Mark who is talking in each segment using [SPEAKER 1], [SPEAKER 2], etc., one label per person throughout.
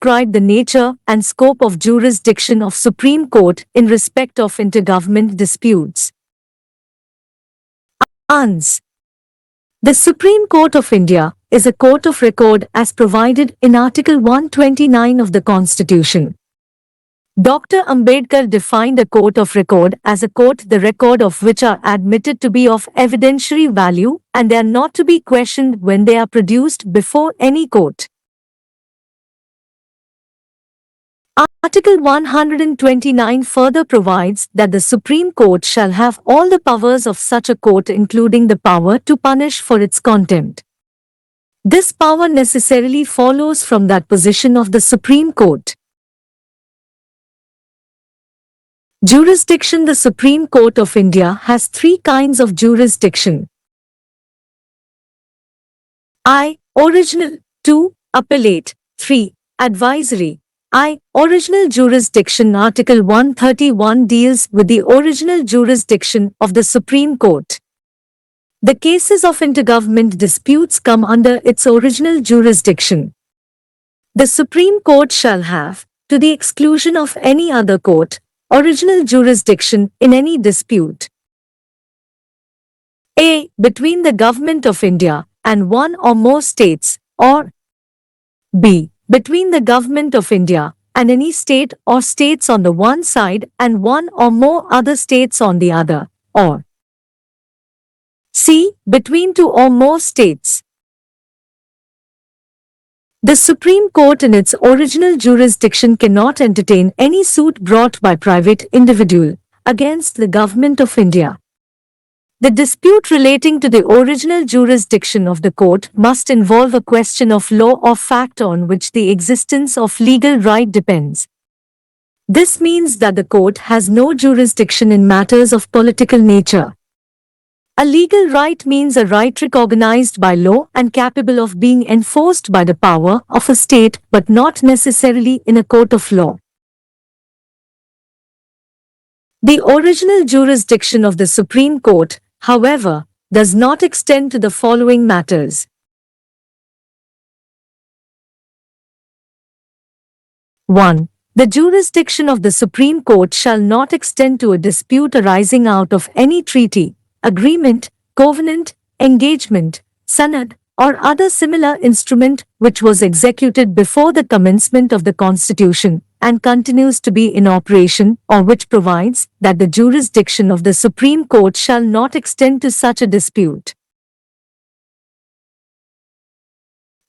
[SPEAKER 1] describe the nature and scope of jurisdiction of Supreme Court in respect of intergovernment disputes. Ans. The Supreme Court of India is a court of record as provided in Article 129 of the Constitution. Dr. Ambedkar defined a court of record as a court the record of which are admitted to be of evidentiary value and they are not to be questioned when they are produced before any court. Article 129 further provides that the Supreme Court shall have all the powers of such a court including the power to punish for its contempt. This power necessarily follows from that position of the Supreme Court. Jurisdiction. The Supreme Court of India has three kinds of jurisdiction. I. Original. 2. Appellate. 3. Advisory. I. Original jurisdiction. Article 131 deals with the original jurisdiction of the Supreme Court. The cases of intergovernment disputes come under its original jurisdiction. The Supreme Court shall have, to the exclusion of any other court, original jurisdiction in any dispute. A. Between the Government of India and one or more states, or B. Between the Government of India and any state or states on the one side and one or more other states on the other, or C. Between two or more states. The Supreme Court in its original jurisdiction cannot entertain any suit brought by private individual against the Government of India. The dispute relating to the original jurisdiction of the court must involve a question of law or fact on which the existence of legal right depends. This means that the court has no jurisdiction in matters of political nature. A legal right means a right recognized by law and capable of being enforced by the power of a state but not necessarily in a court of law. The original jurisdiction of the Supreme Court, however, does not extend to the following matters. 1. The jurisdiction of the Supreme Court shall not extend to a dispute arising out of any treaty, agreement, covenant, engagement, sanad, or other similar instrument which was executed before the commencement of the Constitution and continues to be in operation, or which provides that the jurisdiction of the Supreme Court shall not extend to such a dispute.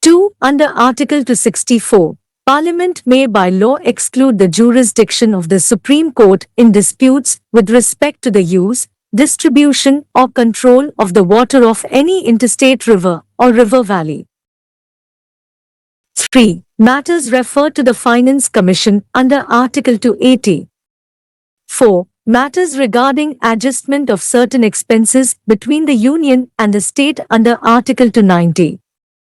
[SPEAKER 1] 2. Under Article 264, Parliament may by law exclude the jurisdiction of the Supreme Court in disputes with respect to the use, distribution or control of the water of any interstate river or river valley. 3. Matters referred to the Finance Commission under Article 280. 4. Matters regarding adjustment of certain expenses between the Union and the state under Article 290.